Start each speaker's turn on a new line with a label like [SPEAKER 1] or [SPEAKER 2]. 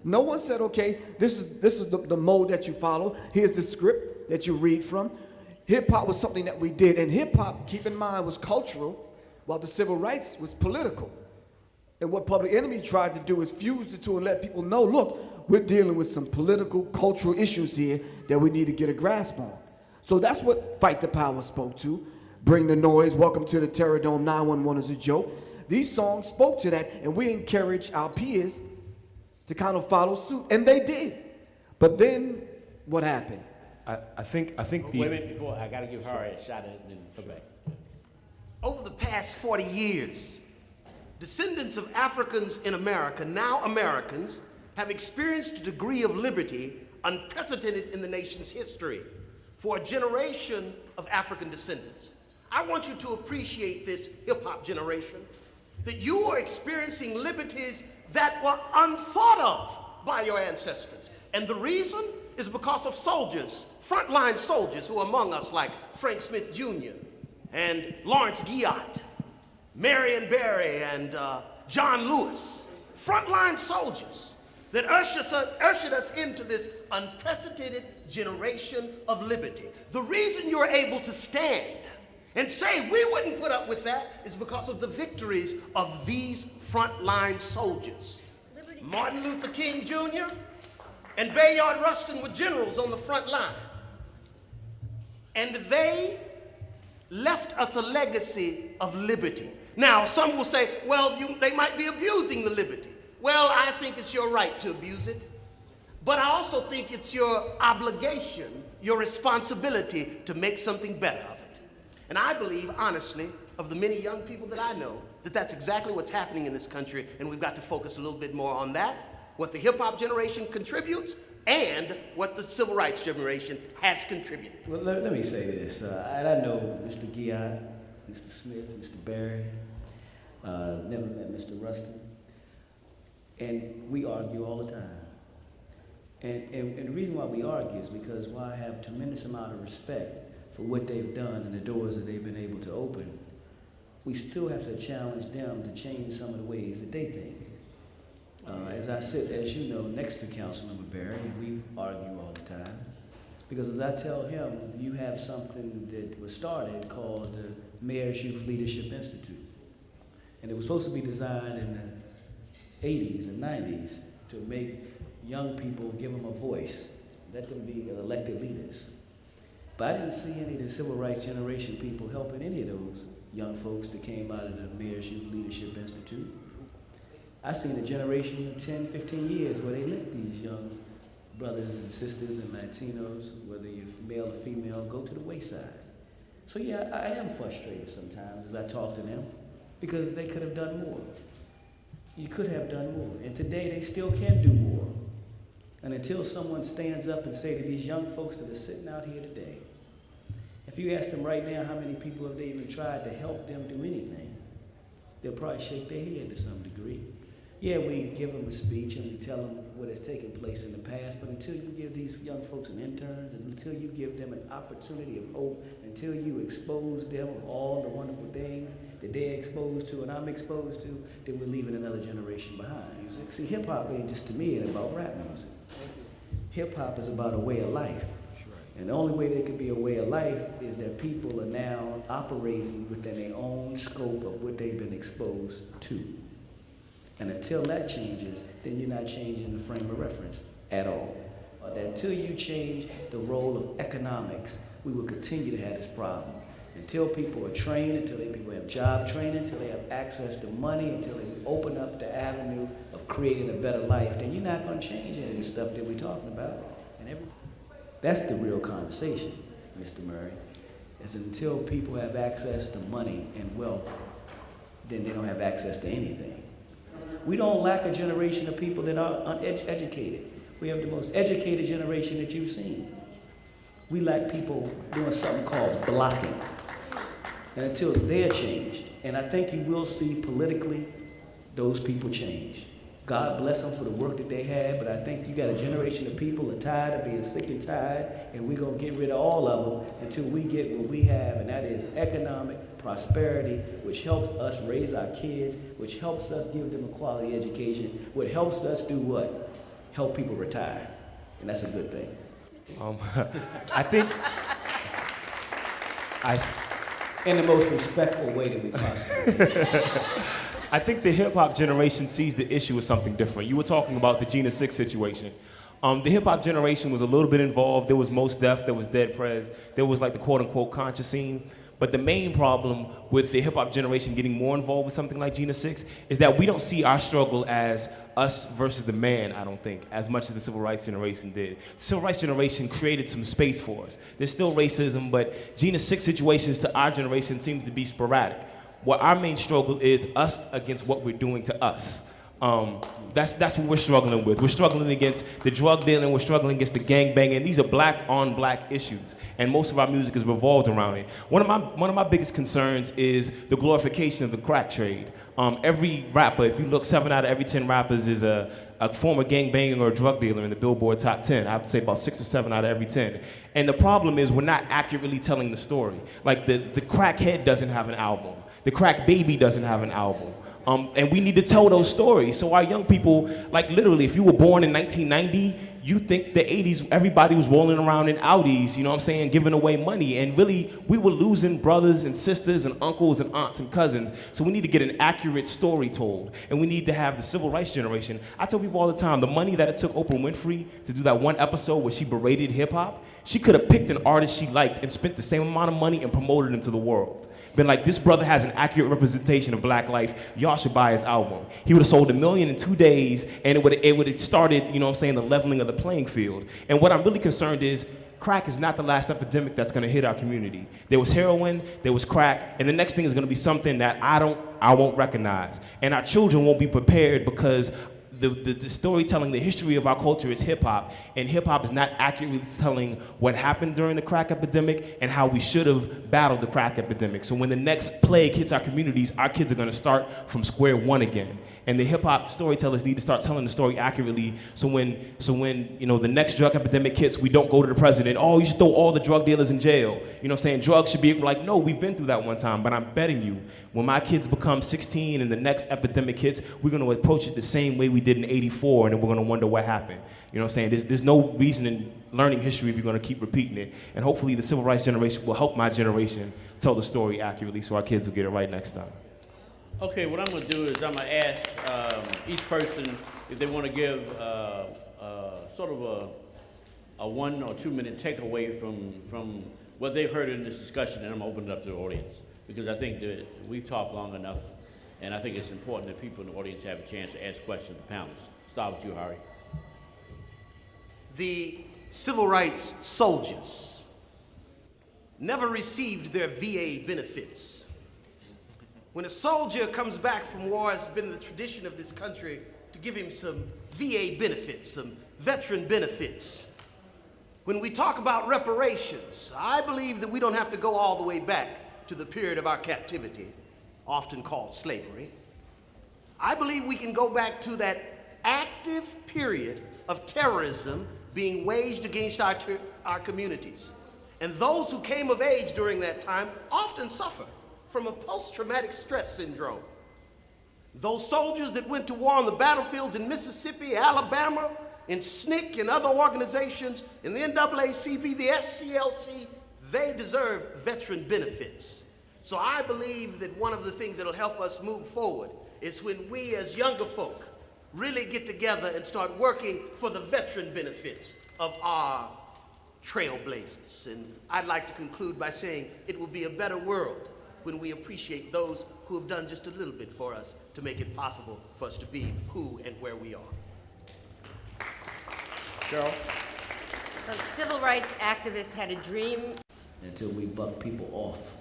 [SPEAKER 1] No one said, okay, this is the mode that you follow. Here's the script that you read from. Hip-hop was something that we did, and hip-hop, keep in mind, was cultural, while the civil rights was political. And what Public Enemy tried to do is fuse the two and let people know, look, we're dealing with some political, cultural issues here that we need to get a grasp on. So that's what Fight the Power spoke to. Bring the Noise, Welcome to the Terror Dome, 911 is a joke. These songs spoke to that, and we encourage our peers to kind of follow suit, and they did. But then, what happened?
[SPEAKER 2] I think the...
[SPEAKER 3] Wait a minute, before, I gotta give her a shot at it and then come back.
[SPEAKER 4] Over the past 40 years, descendants of Africans in America, now Americans, have experienced a degree of liberty unprecedented in the nation's history for a generation of African descendants. I want you to appreciate this hip-hop generation, that you are experiencing liberties that were unthought of by your ancestors. And the reason is because of soldiers, frontline soldiers who are among us, like Frank Smith Jr. and Lawrence Guillot, Marion Barry and John Lewis, frontline soldiers that ushered us into this unprecedented generation of liberty. The reason you're able to stand and say we wouldn't put up with that is because of the victories of these frontline soldiers. Martin Luther King Jr. and Bayard Rustin were generals on the front line. And they left us a legacy of liberty. Now, some will say, well, they might be abusing the liberty. Well, I think it's your right to abuse it. But I also think it's your obligation, your responsibility to make something better of it. And I believe, honestly, of the many young people that I know, that that's exactly what's happening in this country, and we've got to focus a little bit more on that, what the hip-hop generation contributes, and what the civil rights generation has contributed.
[SPEAKER 5] Well, let me say this. I know Mr. Guillot, Mr. Smith, Mr. Barry, never met Mr. Rustin, and we argue all the time. And the reason why we argue is because while I have tremendous amount of respect for what they've done and the doors that they've been able to open, we still have to challenge them to change some of the ways that they think. As I sit, as you know, next to Councilmember Barry, we argue all the time. Because as I tell him, you have something that was started called the Mayor's Youth Leadership Institute. And it was supposed to be designed in the 80s and 90s to make young people, give them a voice, let them be elected leaders. But I didn't see any of the civil rights generation people helping any of those young folks that came out of the Mayor's Youth Leadership Institute. I seen a generation of 10, 15 years where they let these young brothers and sisters and Latinos, whether you're male or female, go to the wayside. So yeah, I am frustrated sometimes as I talk to them because they could have done more. You could have done more. And today they still can do more. And until someone stands up and say to these young folks that are sitting out here today, if you ask them right now how many people have they even tried to help them do anything, they'll probably shake their head to some degree. Yeah, we give them a speech and we tell them what has taken place in the past, but until you give these young folks an intern, and until you give them an opportunity of hope, until you expose them of all the wonderful things that they're exposed to and I'm exposed to, then we're leaving another generation behind. See, hip-hop ain't just, to me, ain't about rap music. Hip-hop is about a way of life. And the only way there could be a way of life is that people are now operating within their own scope of what they've been exposed to. And until that changes, then you're not changing the frame of reference at all. That until you change the role of economics, we will continue to have this problem. Until people are trained, until people have job training, until they have access to money, until they open up the avenue of creating a better life, then you're not going to change any of the stuff that we're talking about. And that's the real conversation, Mr. Murray, is until people have access to money and wealth, then they don't have access to anything. We don't lack a generation of people that are uneducated. We have the most educated generation that you've seen. We lack people doing something called blocking. And until they're changed, and I think you will see politically those people change. God bless them for the work that they had, but I think you got a generation of people are tired of being sick and tired, and we're going to get rid of all of them until we get what we have, and that is economic prosperity, which helps us raise our kids, which helps us give them a quality education, what helps us do what? Help people retire, and that's a good thing.
[SPEAKER 2] I think,
[SPEAKER 5] In the most respectful way that we possibly.
[SPEAKER 2] I think the hip-hop generation sees the issue as something different. You were talking about the Gina 6 situation. The hip-hop generation was a little bit involved. There was Mos Def, there was Dead Prez, there was like the quote-unquote conscious scene. But the main problem with the hip-hop generation getting more involved with something like Gina 6 is that we don't see our struggle as us versus the man, I don't think, as much as the civil rights generation did. The civil rights generation created some space for us. There's still racism, but Gina 6 situations to our generation seems to be sporadic. What our main struggle is us against what we're doing to us. That's what we're struggling with. We're struggling against the drug dealing, we're struggling against the gang banging. These are black on black issues, and most of our music is revolved around it. One of my biggest concerns is the glorification of the crack trade. Every rapper, if you look, 7 out of every 10 rappers is a former gang banger or a drug dealer in the Billboard top 10. I would say about 6 or 7 out of every 10. And the problem is we're not accurately telling the story. Like the crackhead doesn't have an album. The crack baby doesn't have an album. And we need to tell those stories. So our young people, like literally, if you were born in 1990, you think the 80s, everybody was rolling around in Audis, you know what I'm saying, giving away money. And really, we were losing brothers and sisters and uncles and aunts and cousins. So we need to get an accurate story told. And we need to have the civil rights generation. I tell people all the time, the money that it took Oprah Winfrey to do that one episode where she berated hip hop, she could have picked an artist she liked and spent the same amount of money and promoted him to the world. Been like, this brother has an accurate representation of black life. Y'all should buy his album. He would have sold 1 million in 2 days, and it would have started, you know what I'm saying, the leveling of the playing field. And what I'm really concerned is, crack is not the last epidemic that's gonna hit our community. There was heroin, there was crack, and the next thing is gonna be something that I won't recognize. And our children won't be prepared because the storytelling, the history of our culture is hip-hop, and hip-hop is not accurately telling what happened during the crack epidemic and how we should have battled the crack epidemic. So when the next plague hits our communities, our kids are gonna start from square one again. And the hip-hop storytellers need to start telling the story accurately, so when you know, the next drug epidemic hits, we don't go to the president, oh, you should throw all the drug dealers in jail. You know what I'm saying? Drugs should be like, no, we've been through that one time, but I'm betting you, when my kids become 16 and the next epidemic hits, we're gonna approach it the same way we did in '84, and then we're gonna wonder what happened. You know what I'm saying? There's no reason in learning history if you're gonna keep repeating it. And hopefully the civil rights generation will help my generation tell the story accurately so our kids will get it right next time.
[SPEAKER 3] Okay, what I'm gonna do is I'm gonna ask each person if they wanna give sort of a 1 or 2 minute takeaway from what they've heard in this discussion, and I'm gonna open it up to the audience, because I think that we've talked long enough. And I think it's important that people in the audience have a chance to ask questions to the panelists. Start with you, Harry.
[SPEAKER 4] The civil rights soldiers never received their VA benefits. When a soldier comes back from war, it's been the tradition of this country to give him some VA benefits, some veteran benefits. When we talk about reparations, I believe that we don't have to go all the way back to the period of our captivity, often called slavery. I believe we can go back to that active period of terrorism being waged against our communities. And those who came of age during that time often suffer from a post-traumatic stress syndrome. Those soldiers that went to war on the battlefields in Mississippi, Alabama, in SNCC and other organizations, in the NAACP, the SCLC, they deserve veteran benefits. So I believe that one of the things that'll help us move forward is when we as younger folk really get together and start working for the veteran benefits of our trailblazers. And I'd like to conclude by saying it will be a better world when we appreciate those who have done just a little bit for us to make it possible for us to be who and where we are.
[SPEAKER 3] Cheryl?
[SPEAKER 6] A civil rights activist had a dream.
[SPEAKER 5] Until we buck people off.